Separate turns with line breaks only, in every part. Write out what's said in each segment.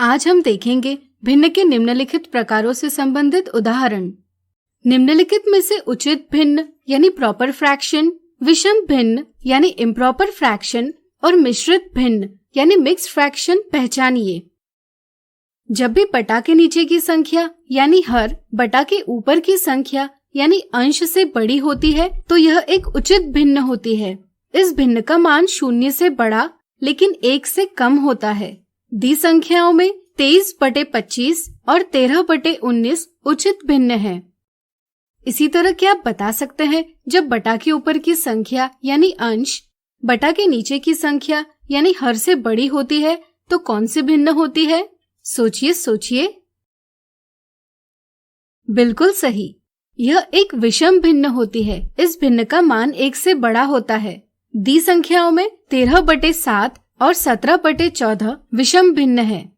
आज हम देखेंगे भिन्न के निम्नलिखित प्रकारों से संबंधित उदाहरण। निम्नलिखित में से उचित भिन्न यानी प्रॉपर फ्रैक्शन, विषम भिन्न यानी इम्प्रॉपर फ्रैक्शन और मिश्रित भिन्न यानी मिक्स्ड फ्रैक्शन पहचानिए। जब भी बटा के नीचे की संख्या यानी हर बटा के ऊपर की संख्या यानी अंश से बड़ी होती है तो यह एक उचित भिन्न होती है। इस भिन्न का मान 0 से बड़ा लेकिन 1 से कम होता है। दी संख्याओं में 23/25 और 13/19 उचित भिन्न है। इसी तरह क्या आप बता सकते हैं जब बटा के ऊपर की संख्या यानी अंश बटा के नीचे की संख्या यानी हर से बड़ी होती है तो कौन सी भिन्न होती है? सोचिए। बिल्कुल सही, यह एक विषम भिन्न होती है। इस भिन्न का मान 1 से बड़ा होता है। दी संख्याओं में 13/7 और 17/14 विषम भिन्न है।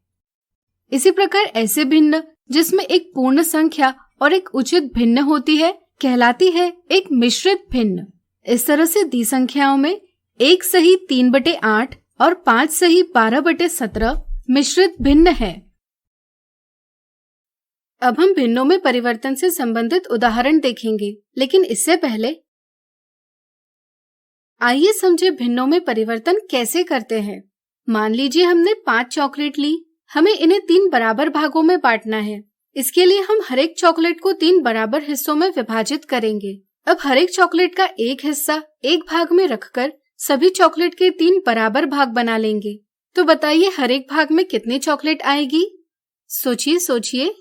इसी प्रकार ऐसे भिन्न जिसमें एक पूर्ण संख्या और एक उचित भिन्न होती है कहलाती है एक मिश्रित भिन्न। इस तरह से दी संख्याओं में 1 सही 3/8 और 5 सही 12/17 मिश्रित भिन्न है। अब हम भिन्नों में परिवर्तन से संबंधित उदाहरण देखेंगे, लेकिन इससे पहले आइए समझे भिन्नों में परिवर्तन कैसे करते हैं। मान लीजिए हमने 5 चॉकलेट ली, हमें इन्हें 3 बराबर भागों में बांटना है। इसके लिए हम हर एक चॉकलेट को 3 बराबर हिस्सों में विभाजित करेंगे। अब हर एक चॉकलेट का एक हिस्सा एक भाग में रखकर सभी चॉकलेट के 3 बराबर भाग बना लेंगे। तो बताइए हर एक भाग में कितनी चॉकलेट आएगी? सोचिए।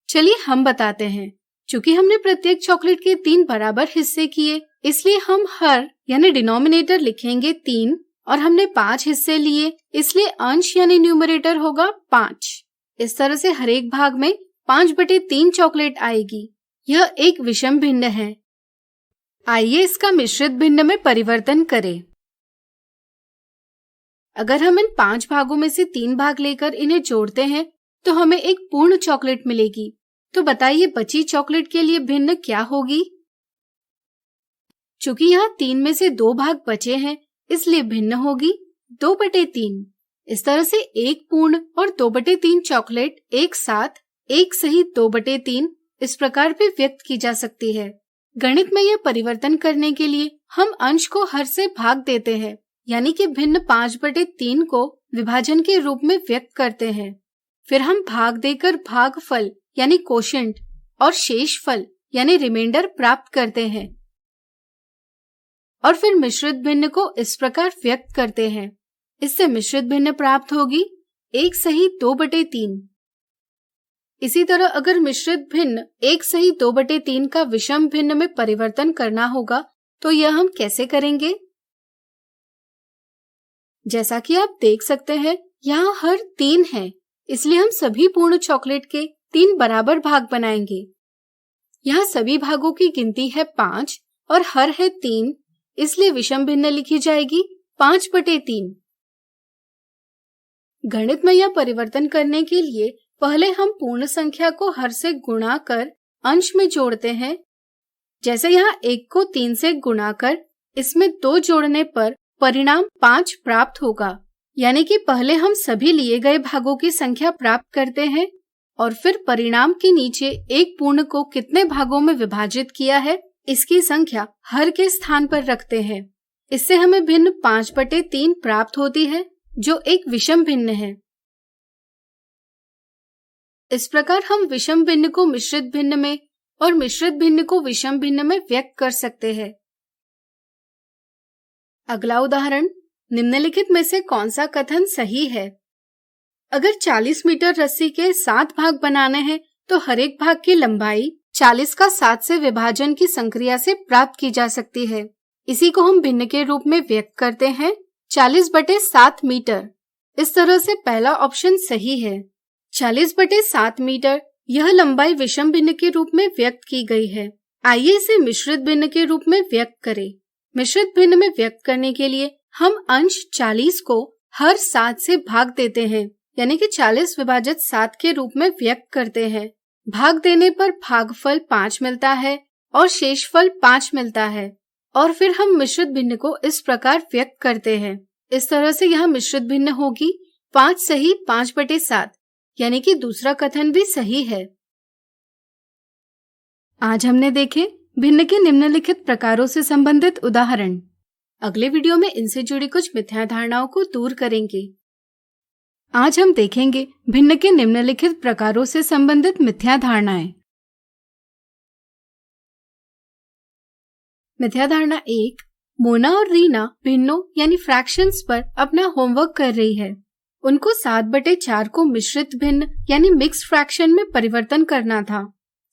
चलिए हम बताते हैं। चूंकि हमने प्रत्येक चॉकलेट के 3 बराबर हिस्से किए, इसलिए हम हर यानी डिनोमिनेटर लिखेंगे 3 और हमने 5 हिस्से लिए, इसलिए अंश यानी न्यूमरेटर होगा 5। इस तरह से हर एक भाग में 5/3 चॉकलेट आएगी। यह एक विषम भिन्न है। आइए इसका मिश्रित भिन्न में परिवर्तन करें। अगर हम इन 5 भागों में से 3 भाग लेकर इन्हें जोड़ते हैं तो हमें एक पूर्ण चॉकलेट मिलेगी। तो बताइए बची चॉकलेट के लिए भिन्न क्या होगी? चूंकि यहाँ 3 में से 2 भाग बचे हैं, इसलिए भिन्न होगी 2/3। इस तरह से एक पूर्ण और 2/3 चॉकलेट एक साथ 1 सही 2/3 इस प्रकार भी व्यक्त की जा सकती है। गणित में यह परिवर्तन करने के लिए हम अंश को हर से भाग देते हैं, यानी कि भिन्न 5/3 को विभाजन के रूप में व्यक्त करते हैं। फिर हम भाग देकर भागफल यानी कोशेंट और शेषफल यानी रिमाइंडर प्राप्त करते हैं और फिर मिश्रित भिन्न को इस प्रकार व्यक्त करते हैं। इससे मिश्रित भिन्न प्राप्त होगी 1 सही 2/3। इसी तरह अगर मिश्रित भिन्न 1 सही 2/3 का विषम भिन्न में परिवर्तन करना होगा तो यह हम कैसे करेंगे? जैसा कि आप देख सकते हैं यहाँ हर 3 है, इसलिए हम सभी पूर्ण चॉकलेट के 3 बराबर भाग बनाएंगे। यहाँ सभी भागों की गिनती है 5 और हर है 3, इसलिए विषम भिन्न लिखी जाएगी 5/3। गणित में यह परिवर्तन करने के लिए पहले हम पूर्ण संख्या को हर से गुणा कर अंश में जोड़ते हैं। जैसे यहाँ 1 को 3 से गुणा कर इसमें 2 जोड़ने पर परिणाम 5 प्राप्त होगा, यानी कि पहले हम सभी लिए गए भागों की संख्या प्राप्त करते हैं और फिर परिणाम के नीचे एक पूर्ण को कितने भागों में विभाजित किया है इसकी संख्या हर के स्थान पर रखते हैं। इससे हमें भिन्न 5/3 प्राप्त होती है जो एक विषम भिन्न है। इस प्रकार हम विषम भिन्न को मिश्रित भिन्न में और मिश्रित भिन्न को विषम भिन्न में व्यक्त कर सकते हैं। अगला उदाहरण, निम्नलिखित में से कौन सा कथन सही है? अगर 40 मीटर रस्सी के 7 भाग बनाने हैं तो हर एक भाग की लंबाई 40 का 7 से विभाजन की संक्रिया से प्राप्त की जा सकती है। इसी को हम भिन्न के रूप में व्यक्त करते हैं 40/7 मीटर। इस तरह से पहला ऑप्शन सही है। 40/7 मीटर यह लंबाई विषम भिन्न के रूप में व्यक्त की गई है। आइए इसे मिश्रित भिन्न के रूप में व्यक्त करें। मिश्रित भिन्न में व्यक्त करने के लिए हम अंश 40 को हर 7 से भाग देते हैं, यानी कि 40/7 के रूप में व्यक्त करते हैं। भाग देने पर भागफल 5 मिलता है और शेषफल 5 मिलता है और फिर हम मिश्रित भिन्न को इस प्रकार व्यक्त करते हैं। इस तरह से यहाँ मिश्रित भिन्न होगी 5 सही 5/7 यानी कि दूसरा कथन भी सही है। आज हमने देखे भिन्न के निम्नलिखित प्रकारों से संबंधित उदाहरण। अगले वीडियो में इनसे जुड़ी कुछ मिथ्या धारणाओं को दूर करेंगे। आज हम देखेंगे भिन्न के निम्नलिखित प्रकारों से संबंधित मिथ्या धारणाएं। मिथ्या धारणा 1, मोना और रीना भिन्नों यानी फ्रैक्शंस पर अपना होमवर्क कर रही है। उनको 7/4 को मिश्रित भिन्न यानी मिक्स फ्रैक्शन में परिवर्तन करना था।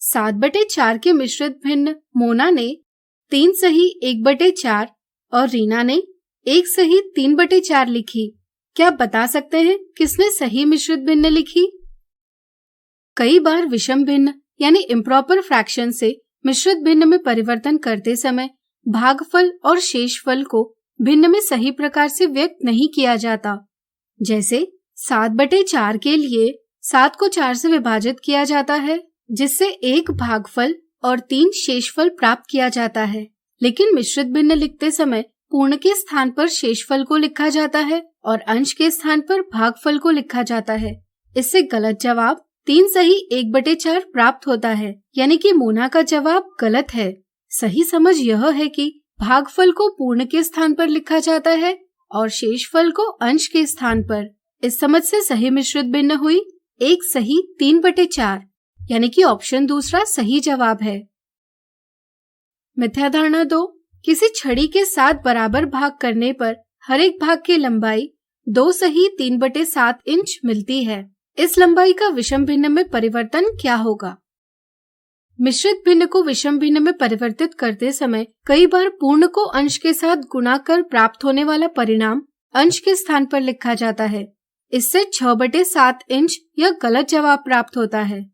7/4 के मिश्रित भिन्न मोना ने 3 सही 1/4 और रीना ने 1 सही 3/4 लिखी। क्या आप बता सकते हैं किसने सही मिश्रित भिन्न लिखी? कई बार विषम भिन्न यानी इम्प्रॉपर फ्रैक्शन से मिश्रित भिन्न में परिवर्तन करते समय भागफल और शेषफल को भिन्न में सही प्रकार से व्यक्त नहीं किया जाता। जैसे 7/4 के लिए 7 को 4 से विभाजित किया जाता है, जिससे 1 भागफल और 3 शेषफल प्राप्त किया जाता है। लेकिन मिश्रित भिन्न लिखते समय पूर्ण के स्थान पर शेषफल को लिखा जाता है और अंश के स्थान पर भागफल को लिखा जाता है। इससे गलत जवाब 3 सही 1/4 प्राप्त होता है, यानी कि मोना का जवाब गलत है। सही समझ यह है कि भागफल को पूर्ण के स्थान पर लिखा जाता है और शेषफल को अंश के स्थान पर। इस समझ से सही मिश्रित भिन्न हुई 1 सही 3/4, यानी कि ऑप्शन दूसरा सही जवाब है। मिथ्या धारणा 2, किसी छड़ी के 7 बराबर भाग करने पर हर एक भाग की लंबाई 2 सही 3/7 इंच मिलती है। इस लंबाई का विषम भिन्न में परिवर्तन क्या होगा? मिश्रित भिन्न को विषम भिन्न में परिवर्तित करते समय कई बार पूर्ण को अंश के साथ गुणा कर प्राप्त होने वाला परिणाम अंश के स्थान पर लिखा जाता है। इससे 6/7 इंच यह गलत जवाब प्राप्त होता है।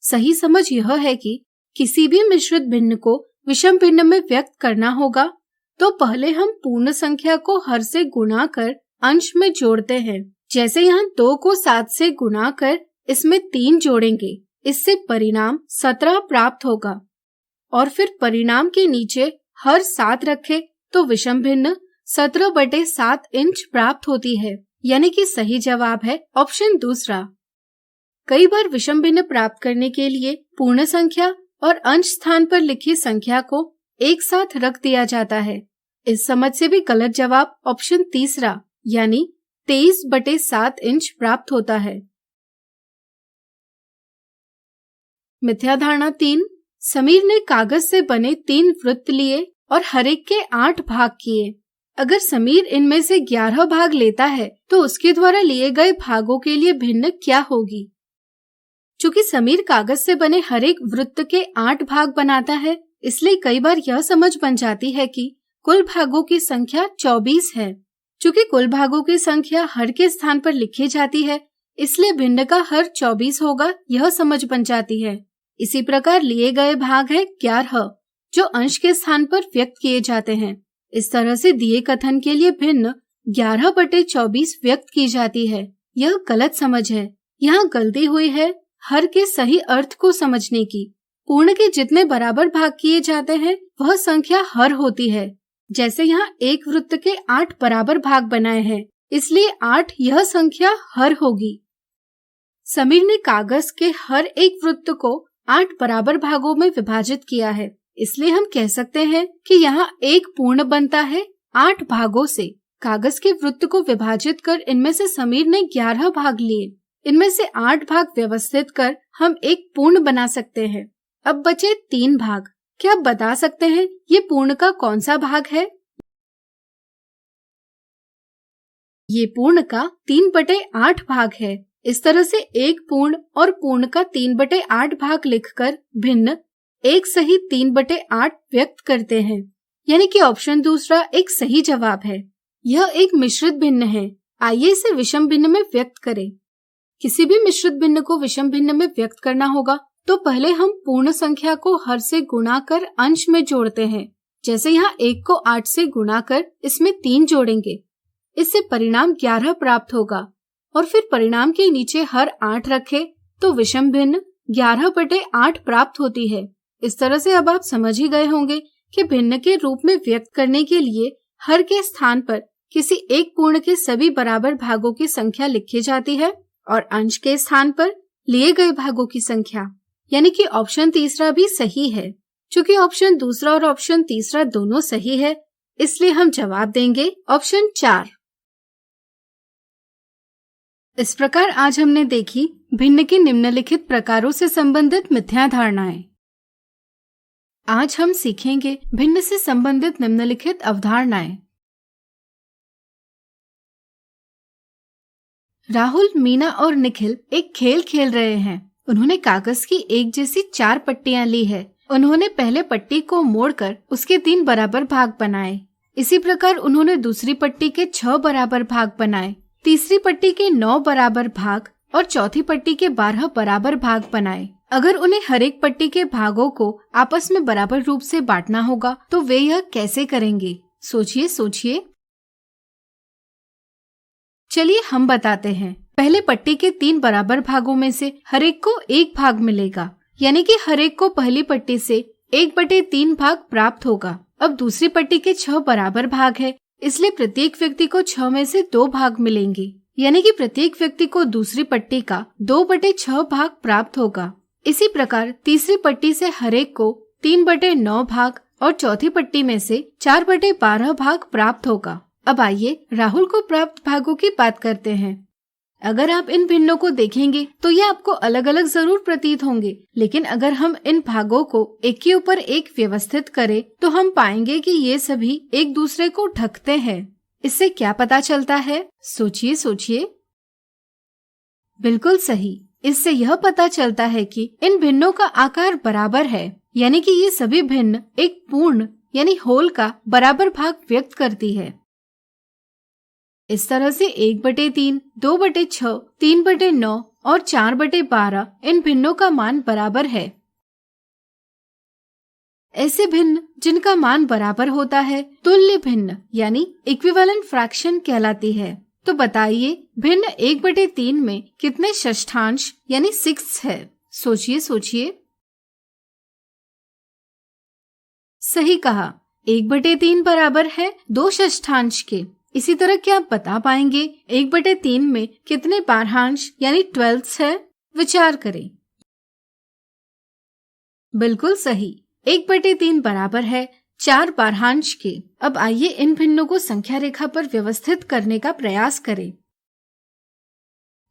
सही समझ यह है कि किसी भी मिश्रित भिन्न को विषम भिन्न में व्यक्त करना होगा तो पहले हम पूर्ण संख्या को हर से गुणा कर अंश में जोड़ते हैं। जैसे यहाँ 2 को 7 से गुणा कर इसमें 3 जोड़ेंगे, इससे परिणाम 17 प्राप्त होगा। और फिर परिणाम के नीचे हर 7 रखे तो विषम भिन्न 17/7 इंच प्राप्त होती है, यानी कि सही जवाब है ऑप्शन दूसरा। कई बार विषम भिन्न प्राप्त करने के लिए पूर्ण संख्या और अंश स्थान पर लिखी संख्या को एक साथ रख दिया जाता है। इस समझ से भी गलत जवाब ऑप्शन तीसरा यानी 23/7 इंच प्राप्त होता है। मिथ्या धारणा 3, समीर ने कागज से बने 3 वृत्त लिए और हर एक के 8 भाग किए। अगर समीर इनमें से 11 भाग लेता है तो उसके द्वारा लिए गए भागों के लिए भिन्न क्या होगी? चूंकि समीर कागज से बने हर एक वृत्त के 8 भाग बनाता है, इसलिए कई बार यह समझ बन जाती है कि कुल भागों की संख्या 24 है। चूंकि कुल भागों की संख्या हर के स्थान पर लिखी जाती है, इसलिए भिन्न का हर 24 होगा, यह समझ बन जाती है। इसी प्रकार लिए गए भाग है 11, जो अंश के स्थान पर व्यक्त किए जाते हैं। इस तरह से दिए कथन के लिए भिन्न 11/24 व्यक्त की जाती है। यह गलत समझ है। यहाँ गलती हुई है हर के सही अर्थ को समझने की। पूर्ण के जितने बराबर भाग किए जाते हैं वह संख्या हर होती है। जैसे यहाँ एक वृत्त के 8 बराबर भाग बनाए हैं, इसलिए 8 यह संख्या हर होगी। समीर ने कागज के हर एक वृत्त को 8 बराबर भागों में विभाजित किया है, इसलिए हम कह सकते हैं कि यहाँ एक पूर्ण बनता है 8 भागों से। कागज के वृत्त को विभाजित कर इनमें से समीर ने 11 भाग लिए। इनमें से 8 भाग व्यवस्थित कर हम एक पूर्ण बना सकते हैं। अब बचे 3 भाग। क्या आप बता सकते हैं ये पूर्ण का कौन सा भाग है? ये पूर्ण का 3/8 भाग है। इस तरह से एक पूर्ण और पूर्ण का 3/8 भाग लिखकर भिन्न 1 सही 3/8 व्यक्त करते हैं, यानी कि ऑप्शन दूसरा एक सही जवाब है। यह एक मिश्रित भिन्न है। आइए इसे विषम भिन्न में व्यक्त करें। किसी भी मिश्रित भिन्न को विषम भिन्न में व्यक्त करना होगा तो पहले हम पूर्ण संख्या को हर से गुणा कर अंश में जोड़ते हैं। जैसे यहाँ 1 को 8 से गुणा कर इसमें 3 जोड़ेंगे, इससे परिणाम 11 प्राप्त होगा। और फिर परिणाम के नीचे हर 8 रखे तो विषम भिन्न 11/8 प्राप्त होती है। इस तरह से अब आप समझ ही गए होंगे कि भिन्न के रूप में व्यक्त करने के लिए हर के स्थान पर किसी एक पूर्ण के सभी बराबर भागों की संख्या लिखी जाती है और अंश के स्थान पर लिए गए भागों की संख्या, यानी कि ऑप्शन तीसरा भी सही है। चूंकि ऑप्शन दूसरा और ऑप्शन तीसरा दोनों सही है, इसलिए हम जवाब देंगे ऑप्शन 4। इस प्रकार आज हमने देखी भिन्न की निम्नलिखित प्रकारों से संबंधित मिथ्या धारणाएं। आज हम सीखेंगे भिन्न से संबंधित निम्नलिखित अवधारणाएं। राहुल, मीना और निखिल एक खेल खेल रहे हैं। उन्होंने कागज की एक जैसी 4 पट्टियां ली है। उन्होंने पहले पट्टी को मोड़कर उसके 3 बराबर भाग बनाए। इसी प्रकार उन्होंने दूसरी पट्टी के 6 बराबर भाग बनाए, तीसरी पट्टी के 9 बराबर भाग और चौथी पट्टी के 12 बराबर भाग बनाए। अगर उन्हें हर एक पट्टी के भागों को आपस में बराबर रूप से बांटना होगा तो वे यह कैसे करेंगे? सोचिए। चलिए हम बताते हैं। पहले पट्टी के 3 बराबर भागों में से हर एक को 1 भाग मिलेगा, यानी कि हर एक को पहली पट्टी से 1/3 भाग प्राप्त होगा। अब दूसरी पट्टी के 6 बराबर भाग है, इसलिए प्रत्येक व्यक्ति को 6 में से 2 भाग मिलेंगे, यानी कि प्रत्येक व्यक्ति को दूसरी पट्टी का 2/6 भाग प्राप्त होगा। इसी प्रकार तीसरी पट्टी से हर एक को 3/9 भाग और चौथी पट्टी में से 4/12 भाग प्राप्त होगा। अब आइए राहुल को प्राप्त भागों की बात करते हैं। अगर आप इन भिन्नों को देखेंगे तो ये आपको अलग अलग जरूर प्रतीत होंगे, लेकिन अगर हम इन भागों को एक के ऊपर एक व्यवस्थित करें तो हम पाएंगे कि ये सभी एक दूसरे को ढकते हैं। इससे क्या पता चलता है? सोचिए। बिल्कुल सही। इससे यह पता चलता है कि इन भिन्नों का आकार बराबर है, यानी कि ये सभी भिन्न एक पूर्ण यानी होल का बराबर भाग व्यक्त करती है। इस तरह से 1/3, 2/6, 3/9 और 4/12 इन भिन्नों का मान बराबर है। ऐसे भिन्न जिनका मान बराबर होता है तुल्य भिन्न यानी इक्विवेलेंट फ्रैक्शन कहलाती है। तो बताइए भिन्न 1/3 में कितने षष्ठांश यानी 6 है? सोचिए। सही कहा, 1/3 बराबर है 2 षष्ठांश के। इसी तरह क्या आप बता पाएंगे 1/3 में कितने बारहांश यानी 12 है? विचार करें। बिल्कुल सही, 1/3 बराबर है 4 बारहांश के। अब आइए इन भिन्नों को संख्या रेखा पर व्यवस्थित करने का प्रयास करें।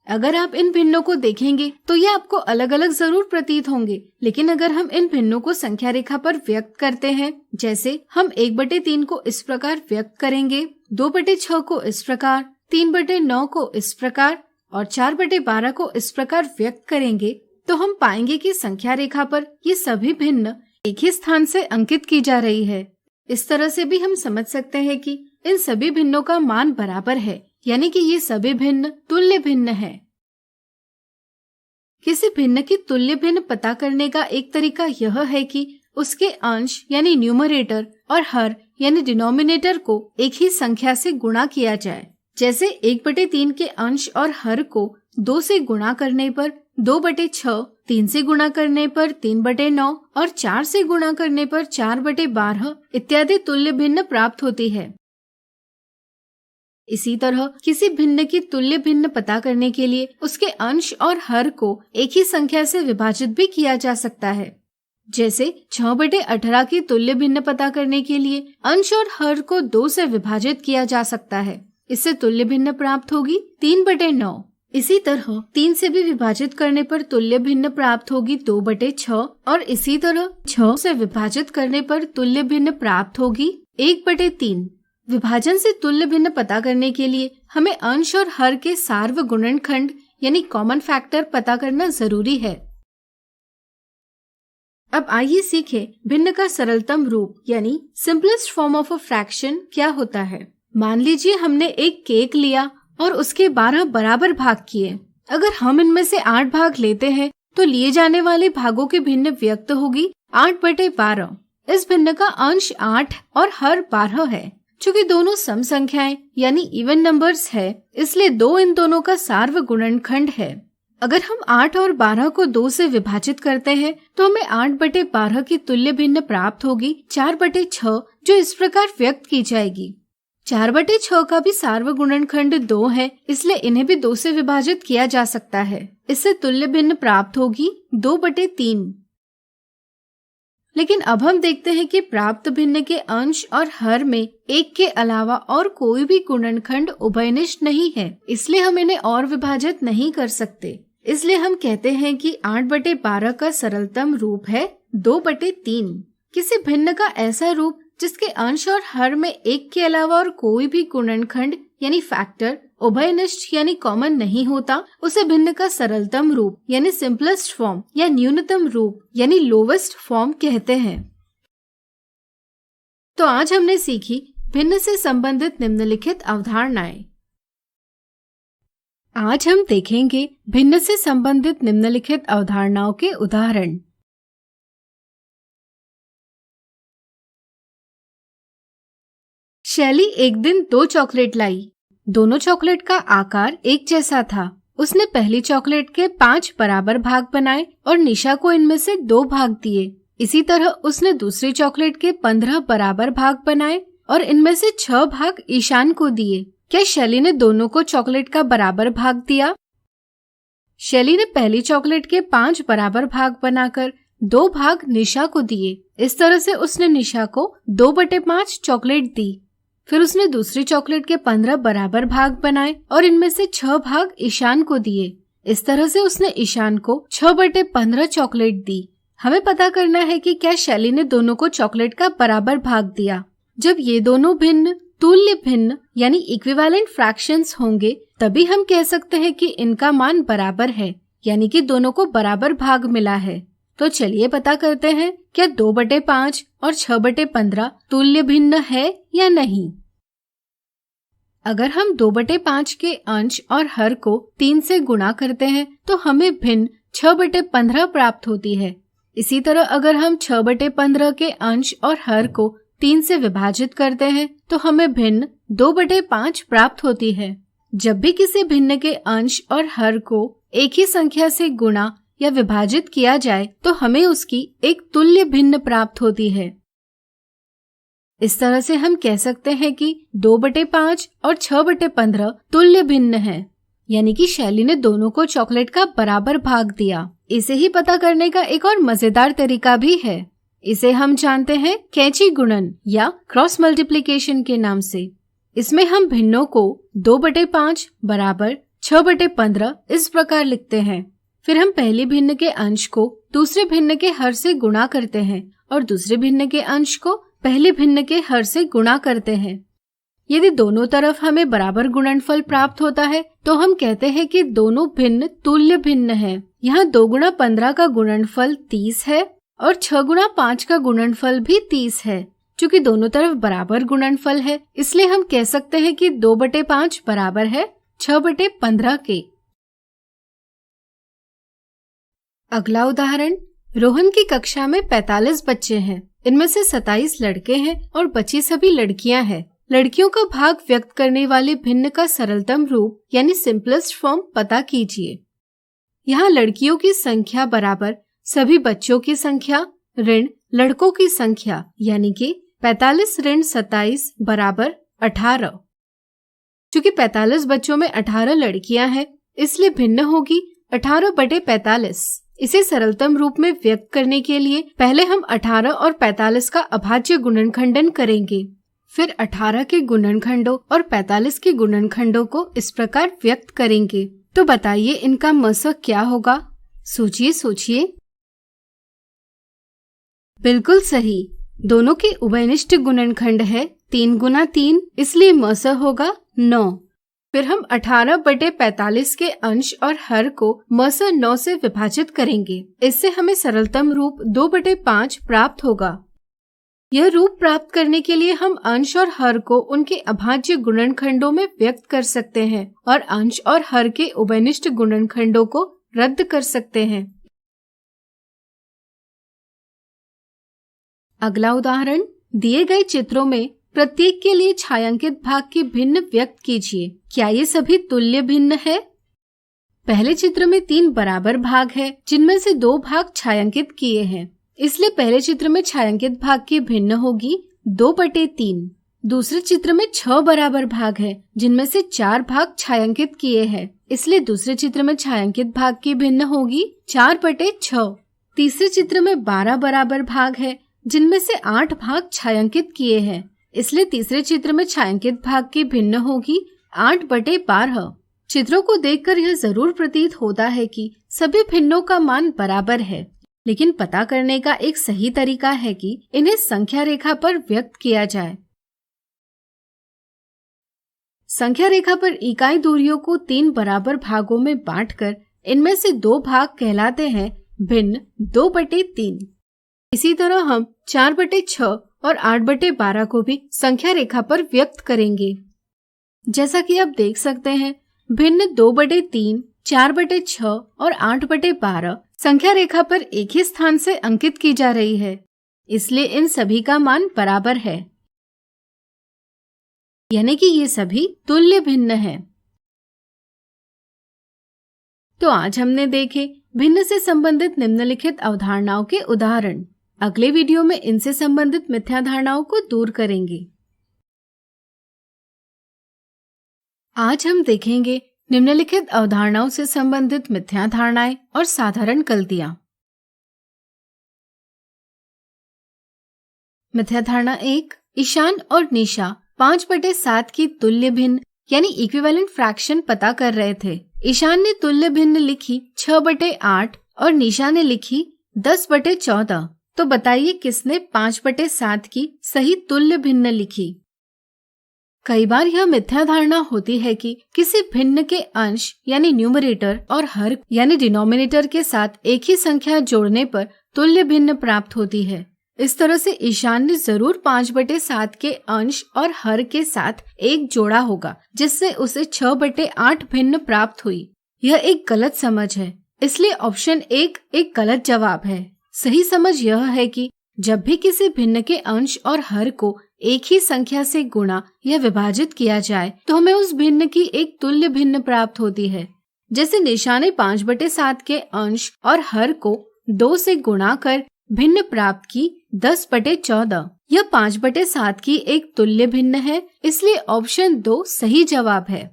अगर आप इन भिन्नों को देखेंगे तो ये आपको अलग अलग जरूर प्रतीत होंगे, लेकिन अगर हम इन भिन्नों को संख्या रेखा पर व्यक्त करते हैं, जैसे हम 1/3 को इस प्रकार व्यक्त करेंगे, 2/6 को इस प्रकार, 3/9 को इस प्रकार और 4/12 को इस प्रकार व्यक्त करेंगे, तो हम पाएंगे कि संख्या रेखा पर ये सभी भिन्न एक ही स्थान से अंकित की जा रही है। इस तरह से भी हम समझ सकते हैं कि इन सभी भिन्नों का मान बराबर है, यानी कि ये सभी भिन्न तुल्य भिन्न है। किसी भिन्न की तुल्य भिन्न पता करने का एक तरीका यह है कि उसके अंश यानी न्यूमरेटर और हर यानी डिनोमिनेटर को एक ही संख्या से गुणा किया जाए। जैसे 1/3 के अंश और हर को 2 से गुणा करने पर 2/6, 3 से गुणा करने पर 3/9 और 4 से गुणा करने पर 4/12 इत्यादि तुल्य भिन्न प्राप्त होती है। इसी तरह किसी भिन्न की तुल्य भिन्न पता करने के लिए उसके अंश और हर को एक ही संख्या से विभाजित भी किया जा सकता है। जैसे 6/18 की तुल्य भिन्न पता करने के लिए अंश और हर को 2 से विभाजित किया जा सकता है। इससे तुल्य भिन्न प्राप्त होगी 3/9। इसी तरह 3 से भी विभाजित करने पर तुल्य भिन्न प्राप्त होगी 2/6 और इसी तरह 6 से विभाजित करने पर तुल्य भिन्न प्राप्त होगी 1/3। विभाजन से तुल्य भिन्न पता करने के लिए हमें अंश और हर के सार्वगुणनखंड यानी कॉमन फैक्टर पता करना जरूरी है। अब आइए सीखें भिन्न का सरलतम रूप यानी simplest form of a fraction क्या होता है। मान लीजिए हमने एक केक लिया और उसके 12 बराबर भाग किए। अगर हम इनमें से 8 भाग लेते हैं तो लिए जाने वाले भागों की भिन्न व्यक्त होगी 8/12। इस भिन्न का अंश 8 और हर 12 है। चूँकि दोनों सम संख्याएं यानी इवन नंबर्स है, इसलिए 2 इन दोनों का सार्वगुणनखंड है। अगर हम 8 और 12 को 2 से विभाजित करते हैं तो हमें 8/12 की तुल्य भिन्न प्राप्त होगी 4/6, जो इस प्रकार व्यक्त की जाएगी 4/6 का भी सार्वगुणनखंड 2 है, इसलिए इन्हें भी 2 से विभाजित किया जा सकता है। इससे तुल्य भिन्न प्राप्त होगी 2/3। लेकिन अब हम देखते हैं कि प्राप्त भिन्न के अंश और हर में 1 के अलावा और कोई भी गुणनखंड उभयनिष्ठ नहीं है, इसलिए हम इन्हें और विभाजित नहीं कर सकते। इसलिए हम कहते हैं कि 8/12 का सरलतम रूप है 2/3। किसी भिन्न का ऐसा रूप जिसके अंश और हर में 1 के अलावा और कोई भी गुणनखंड यानी फैक्टर उभयनिष्ठ यानी कॉमन नहीं होता, उसे भिन्न का सरलतम रूप यानी सिंपलेस्ट फॉर्म या न्यूनतम रूप यानी लोवेस्ट फॉर्म कहते हैं। तो आज हमने सीखी भिन्न से संबंधित निम्नलिखित अवधारणाएं। आज हम देखेंगे भिन्न से संबंधित निम्नलिखित अवधारणाओं के उदाहरण। शैली एक दिन 2 चॉकलेट लाई। दोनों चॉकलेट का आकार एक जैसा था। उसने पहली चॉकलेट के 5 बराबर भाग बनाए और निशा को इनमें से 2 भाग दिए। इसी तरह उसने दूसरी चॉकलेट के 15 बराबर भाग बनाए और इनमें से 6 भाग ईशान को दिए। क्या शैली ने दोनों को चॉकलेट का बराबर भाग दिया? शैली ने पहली चॉकलेट के 5 बराबर भाग बनाकर 2 भाग निशा को दिए। इस तरह से उसने निशा को 2/5 चॉकलेट दी। फिर उसने दूसरी चॉकलेट के 15 बराबर भाग बनाए और इनमें से 6 भाग ईशान को दिए। इस तरह से उसने ईशान को 6/15 चॉकलेट दी। हमें पता करना है कि क्या शैली ने दोनों को चॉकलेट का बराबर भाग दिया। जब ये दोनों भिन्न तुल्य भिन्न यानी इक्विवेलेंट फ्रैक्शंस होंगे, तभी हम कह सकते हैं कि इनका मान बराबर है, यानी कि दोनों को बराबर भाग मिला है। तो चलिए पता करते हैं क्या 2/5 और 6/15 तुल्य भिन्न है या नहीं। अगर हम 2/5 के अंश और हर को 3 से गुणा करते हैं तो हमें भिन्न 6/15 प्राप्त होती है। इसी तरह अगर हम 6/15 के अंश और हर को 3 से विभाजित करते हैं तो हमें भिन्न 2/5 प्राप्त होती है। जब भी किसी भिन्न के अंश और हर को एक ही संख्या से गुणा या विभाजित किया जाए तो हमें उसकी एक तुल्य भिन्न प्राप्त होती है। इस तरह से हम कह सकते हैं कि 2/5 और 6/15 तुल्य भिन्न है, यानी कि शैली ने दोनों को चॉकलेट का बराबर भाग दिया। इसे ही पता करने का एक और मजेदार तरीका भी है। इसे हम जानते हैं कैची गुणन या क्रॉस मल्टीप्लिकेशन के नाम से। इसमें हम भिन्नों को 2/5 बराबर 6/15 इस प्रकार लिखते हैं। फिर हम पहली भिन्न के अंश को दूसरे भिन्न के हर से गुणा करते हैं और दूसरे भिन्न के अंश को पहले भिन्न के हर से गुणा करते हैं। यदि दोनों तरफ हमें बराबर गुणनफल प्राप्त होता है तो हम कहते हैं कि दोनों भिन्न तुल्य भिन्न है। यहाँ 2 गुणा 15 का गुणनफल 30 है और 6 गुणा 5 का गुणनफल भी 30 है। चूँकि दोनों तरफ बराबर गुणनफल है, इसलिए हम कह सकते हैं कि 2/5 बराबर है 6/15 के। अगला उदाहरण, रोहन की कक्षा में 45 बच्चे हैं। इनमें से 27 लड़के हैं और बची सभी लड़कियां हैं। लड़कियों का भाग व्यक्त करने वाले भिन्न का सरलतम रूप यानी सिंपलेस्ट फॉर्म पता कीजिए। यहाँ लड़कियों की संख्या बराबर सभी बच्चों की संख्या ऋण लड़कों की संख्या, यानी कि 45 ऋण 27 बराबर 18। चूँकि 45 बच्चों में 18 लड़कियां हैं, इसलिए भिन्न होगी 18/45। इसे सरलतम रूप में व्यक्त करने के लिए पहले हम 18 और 45 का अभाज्य गुणनखंडन करेंगे। फिर 18 के गुणनखंडों और 45 के गुणनखंडों को इस प्रकार व्यक्त करेंगे। तो बताइए इनका मसक क्या होगा? सोचिए। बिल्कुल सही, दोनों के उभयनिष्ठ गुणनखंड है 3 गुना 3, इसलिए मसक होगा 9। फिर हम 18/45 के अंश और हर को मसक 9 से विभाजित करेंगे। इससे हमें सरलतम रूप 2/5 प्राप्त होगा। यह रूप प्राप्त करने के लिए हम अंश और हर को उनके अभाज्य गुणनखंडों में व्यक्त कर सकते हैं और अंश और हर के उभयनिष्ठ गुणनखंडों को रद्द कर सकते हैं। अगला उदाहरण, दिए गए चित्रों में प्रत्येक के लिए छायांकित भाग की भिन्न व्यक्त कीजिए। क्या ये सभी तुल्य भिन्न है? पहले चित्र में 3 बराबर भाग है, जिनमें से 2 भाग छायांकित किए हैं, इसलिए पहले चित्र में छायांकित भाग की भिन्न होगी 2/3। दूसरे चित्र में 6 बराबर भाग है जिनमें से 4 भाग छायांकित किए हैं, इसलिए दूसरे चित्र में छायांकित भाग की भिन्न होगी 4/6। तीसरे चित्र में 12 बराबर भाग है जिनमें से 8 भाग छायांकित किए हैं, इसलिए तीसरे चित्र में छायांकित भाग की भिन्न होगी 8/12। चित्रों को देखकर यह जरूर प्रतीत होता है कि सभी भिन्नों का मान बराबर है, लेकिन पता करने का एक सही तरीका है कि इन्हें संख्या रेखा पर व्यक्त किया जाए। संख्या रेखा पर इकाई दूरियों को 3 बराबर भागों में बांटकर इनमें से 2 भाग कहलाते हैं भिन्न 2/3। इसी तरह हम 4/6 और 8/12 को भी संख्या रेखा पर व्यक्त करेंगे। जैसा कि आप देख सकते हैं, भिन्न 2/3, 4/6 और 8/12 संख्या रेखा पर एक ही स्थान से अंकित की जा रही है, इसलिए इन सभी का मान बराबर है, यानी कि ये सभी तुल्य भिन्न हैं। तो आज हमने देखे भिन्न से संबंधित निम्नलिखित अवधारणाओं के उदाहरण। अगले वीडियो में इनसे संबंधित मिथ्या धारणाओं को दूर करेंगे। आज हम देखेंगे निम्नलिखित अवधारणाओं से संबंधित मिथ्या धारणाएं और साधारण गलतियां। मिथ्या धारणा 1, ईशान और निशा 5/7 की तुल्य भिन्न यानी इक्विवेलेंट फ्रैक्शन पता कर रहे थे। ईशान ने तुल्य भिन्न लिखी 6/8 और निशा ने लिखी 10/14। तो बताइए किसने 5/7 की सही तुल्य भिन्न लिखी? कई बार यह मिथ्या धारणा होती है कि किसी भिन्न के अंश यानी न्यूमरेटर और हर यानी डिनोमिनेटर के साथ एक ही संख्या जोड़ने पर तुल्य भिन्न प्राप्त होती है। इस तरह से ईशान ने जरूर 5/7 के अंश और हर के साथ एक जोड़ा होगा, जिससे उसे 6/8 भिन्न प्राप्त हुई। यह एक गलत समझ है, इसलिए ऑप्शन 1 एक गलत जवाब है। सही समझ यह है कि जब भी किसी भिन्न के अंश और हर को एक ही संख्या से गुणा या विभाजित किया जाए तो हमें उस भिन्न की एक तुल्य भिन्न प्राप्त होती है। जैसे निशा ने 5/7 के अंश और हर को 2 से गुणा कर भिन्न प्राप्त की 10/14। यह 5/7 की एक तुल्य भिन्न है, इसलिए ऑप्शन 2 सही जवाब है।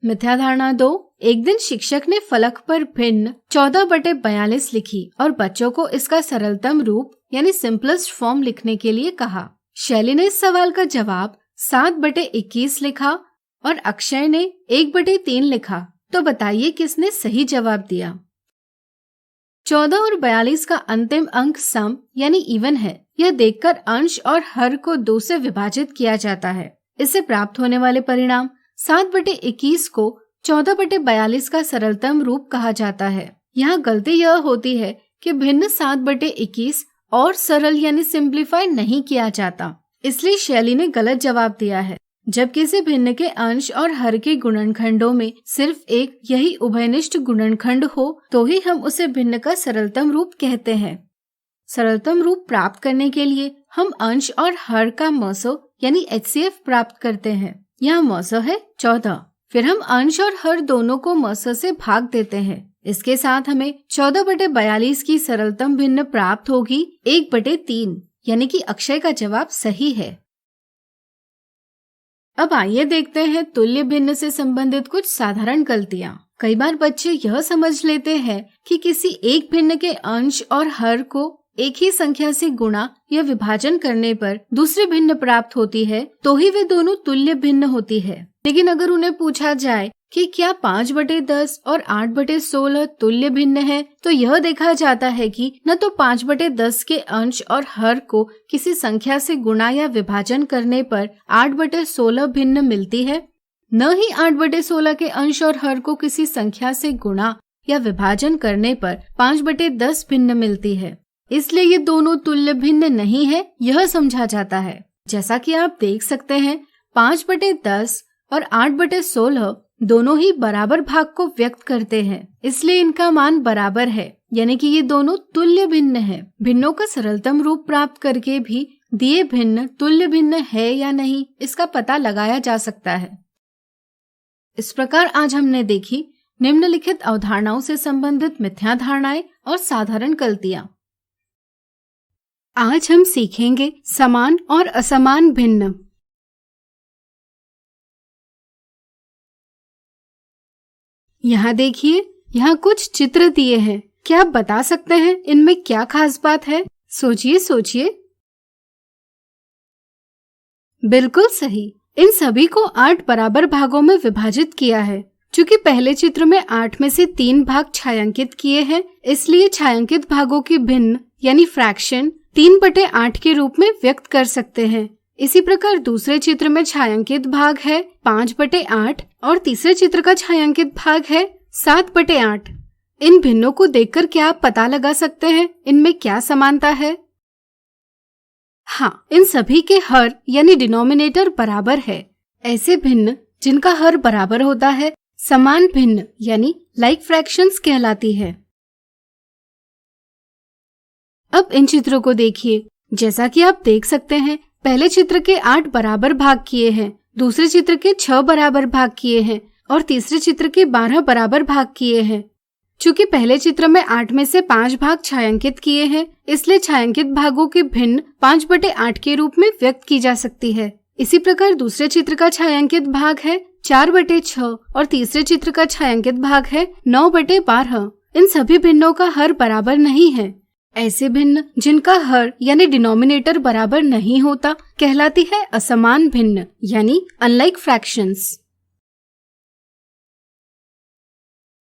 मिथ्या धारणा 2, एक दिन शिक्षक ने फलक पर भिन्न 14/42 लिखी और बच्चों को इसका सरलतम रूप यानी सिंपलेस्ट फॉर्म लिखने के लिए कहा। शैली ने इस सवाल का जवाब 7/21 लिखा और अक्षय ने 1/3 लिखा। तो बताइए किसने सही जवाब दिया? 14 और 42 का अंतिम अंक सम यानी इवन है। यह देखकर अंश और हर को 2 से विभाजित किया जाता है। इससे प्राप्त होने वाले परिणाम 7/21 को 14/42 का सरलतम रूप कहा जाता है। यहाँ गलती यह होती है कि भिन्न 7/21 और सरल यानी सिंप्लीफाई नहीं किया जाता, इसलिए शैली ने गलत जवाब दिया है। जब किसी भिन्न के अंश और हर के गुणनखंडों में सिर्फ एक यही उभयनिष्ठ गुणनखंड हो तो ही हम उसे भिन्न का सरलतम रूप कहते हैं। सरलतम रूप प्राप्त करने के लिए हम अंश और हर का मसो यानी HCF प्राप्त करते हैं। यहाँ मसो है 14, फिर हम अंश और हर दोनों को मसो से भाग देते हैं। इसके साथ हमें 14/42 की सरलतम भिन्न प्राप्त होगी 1/3, यानी कि अक्षय का जवाब सही है। अब आइए देखते हैं तुल्य भिन्न से संबंधित कुछ साधारण गलतियां। कई बार बच्चे यह समझ लेते हैं कि किसी एक भिन्न के अंश और हर को एक ही संख्या से गुणा या विभाजन करने पर दूसरी भिन्न प्राप्त होती है तो ही वे दोनों तुल्य भिन्न होती है। लेकिन अगर उन्हें पूछा जाए कि क्या 5/10 और 8/16 तुल्य भिन्न है, तो यह देखा जाता है कि न तो 5/10 के अंश और हर को किसी संख्या से गुणा या विभाजन करने पर 8/16 भिन्न मिलती है, न ही 8/16 के अंश और हर को किसी संख्या से गुणा या विभाजन करने पर 5/10 भिन्न मिलती है। इसलिए ये दोनों तुल्य भिन्न नहीं है, यह समझा जाता है। जैसा कि आप देख सकते हैं, 5/10 और 8/16 दोनों ही बराबर भाग को व्यक्त करते हैं, इसलिए इनका मान बराबर है, यानी कि ये दोनों तुल्य भिन्न है। भिन्नों का सरलतम रूप प्राप्त करके भी दिए भिन्न तुल्य भिन्न है या नहीं, इसका पता लगाया जा सकता है। इस प्रकार आज हमने देखी निम्नलिखित अवधारणाओं से संबंधित मिथ्या धारणाएं और साधारण गलतियां। आज हम सीखेंगे समान और असमान भिन्न। यहाँ देखिए, यहाँ कुछ चित्र दिए हैं। क्या आप बता सकते हैं इनमें क्या खास बात है? सोचिए सोचिए। बिल्कुल सही। इन सभी को 8 बराबर भागों में विभाजित किया है। चूंकि पहले चित्र में 8 में से 3 भाग छायांकित किए हैं, इसलिए छायांकित भागों की भिन्न यानी फ्रैक्शन 3/8 के रूप में व्यक्त कर सकते हैं। इसी प्रकार दूसरे चित्र में छायांकित भाग है 5/8 और तीसरे चित्र का छायांकित भाग है 7/8। इन भिन्नों को देखकर क्या आप पता लगा सकते हैं इनमें क्या समानता है? हाँ, इन सभी के हर यानी डिनोमिनेटर बराबर है। ऐसे भिन्न जिनका हर बराबर होता है समान भिन्न यानी लाइक फ्रैक्शंस कहलाती है। अब इन चित्रों को देखिए। जैसा कि आप देख सकते हैं, पहले चित्र के 8 बराबर भाग किए हैं, दूसरे चित्र के 6 बराबर भाग किए हैं और तीसरे चित्र के 12 बराबर भाग किए हैं। चूंकि पहले चित्र में 8 में से 5 भाग छायांकित किए हैं, इसलिए छायांकित भागों की भिन्न 5/8 के रूप में व्यक्त की जा सकती है। इसी प्रकार दूसरे चित्र का छायांकित भाग है 4/6 और तीसरे चित्र का छायांकित भाग है 9/12। इन सभी भिन्नों का हर बराबर नहीं है। ऐसे भिन्न जिनका हर यानी डिनोमिनेटर बराबर नहीं होता कहलाती है असमान भिन्न यानी अनलाइक फ्रैक्शंस।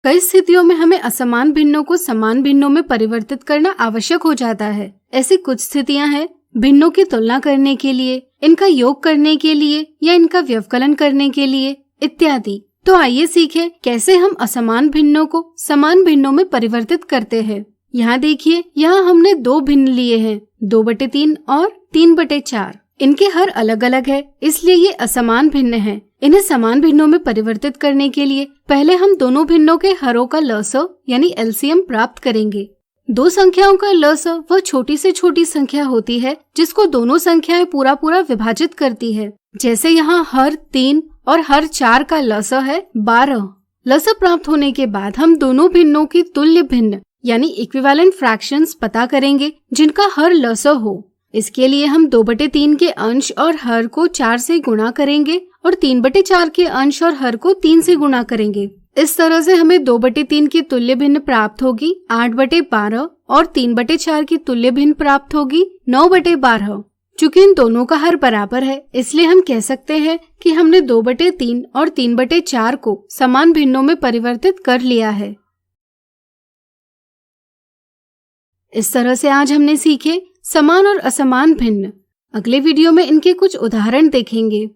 कई स्थितियों में हमें असमान भिन्नों को समान भिन्नों में परिवर्तित करना आवश्यक हो जाता है। ऐसी कुछ स्थितियां हैं भिन्नों की तुलना करने के लिए, इनका योग करने के लिए या इनका व्यवकलन करने के लिए इत्यादि। तो आइए सीखें कैसे हम असमान भिन्नों को समान भिन्नों में परिवर्तित करते हैं। यहाँ देखिए, यहाँ हमने 2 भिन्न लिए हैं, 2/3 और 3/4। इनके हर अलग अलग है, इसलिए ये असमान भिन्न है। इन्हें समान भिन्नों में परिवर्तित करने के लिए पहले हम दोनों भिन्नों के हरों का लसअ यानी एलसीएम प्राप्त करेंगे। 2 संख्याओं का लसअ वह छोटी से छोटी संख्या होती है जिसको दोनों संख्याएं पूरा विभाजित करती है। जैसे यहाँ हर 3 और हर 4 का लसअ है 12। लसअ प्राप्त होने के बाद हम दोनों भिन्नों की तुल्य भिन्न यानी इक्विवेलेंट फ्रैक्शंस पता करेंगे जिनका हर लसअ हो। इसके लिए हम 2/3 के अंश और हर को 4 से गुणा करेंगे और 3/4 के अंश और हर को 3 से गुणा करेंगे। इस तरह से हमें 2/3 की तुल्य भिन्न प्राप्त होगी 8/12 और 3/4 की तुल्य भिन्न प्राप्त होगी 9/12। चूंकि इन दोनों का हर बराबर है, इसलिए हम कह सकते हैं कि हमने 2/3 और 3/4 को समान भिन्नों में परिवर्तित कर लिया है। इस तरह से आज हमने सीखे समान और असमान भिन्न। अगले वीडियो में इनके कुछ उदाहरण देखेंगे।